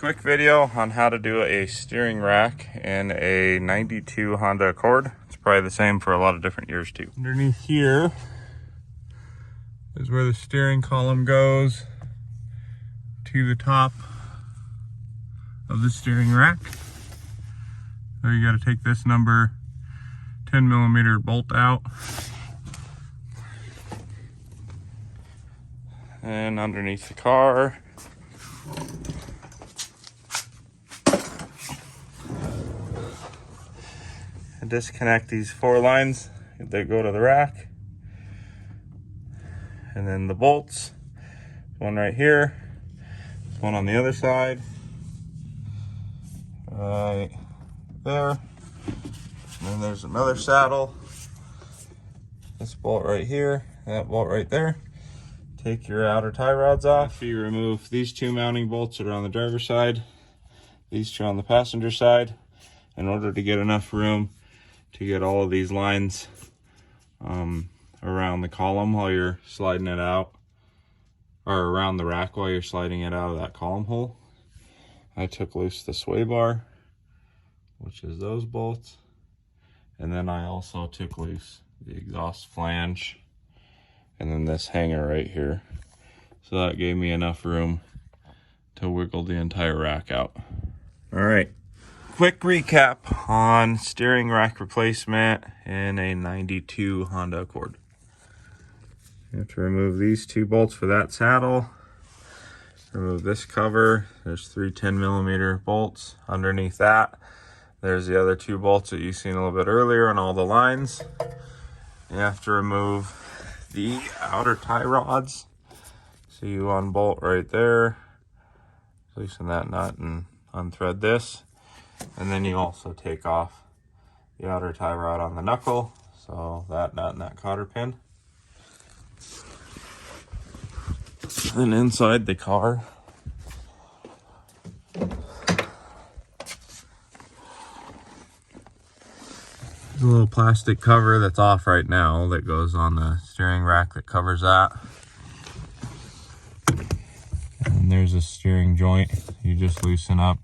Quick video on how to do a steering rack in a 92 Honda Accord. It's probably the same for a lot of different years too. Underneath here is where the steering column goes to the top of the steering rack. So you got to take this number 10mm bolt out. And underneath the car, disconnect these 4 lines that go to the rack, and then the bolts. One right here, one on the other side, right there, and then there's another saddle. This bolt right here, that bolt right there. Take your outer tie rods off. After you remove these 2 mounting bolts that are on the driver's side, these 2 on the passenger side, in order to get enough room to get all of these lines around the column while you're sliding it out, or around the rack while you're sliding it out of that column hole. I took loose the sway bar, which is those bolts, and then I also took loose the exhaust flange and then this hanger right here. So that gave me enough room to wiggle the entire rack out. All right. Quick recap on steering rack replacement in a 92 Honda Accord. You have to remove these 2 bolts for that saddle. Remove this cover. There's 3 10mm bolts underneath that. There's the other 2 bolts that you've seen a little bit earlier on all the lines. You have to remove the outer tie rods. So you unbolt right there, loosen that nut and unthread this. And then you also take off the outer tie rod on the knuckle, so that nut and that cotter pin. And inside the car, there's a little plastic cover that's off right now that goes on the steering rack that covers that. And there's a steering joint. You just loosen up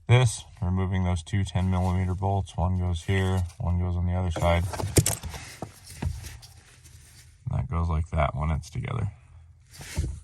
this, removing those 2 10mm bolts. One goes here, one goes on the other side. And that goes like that when it's together.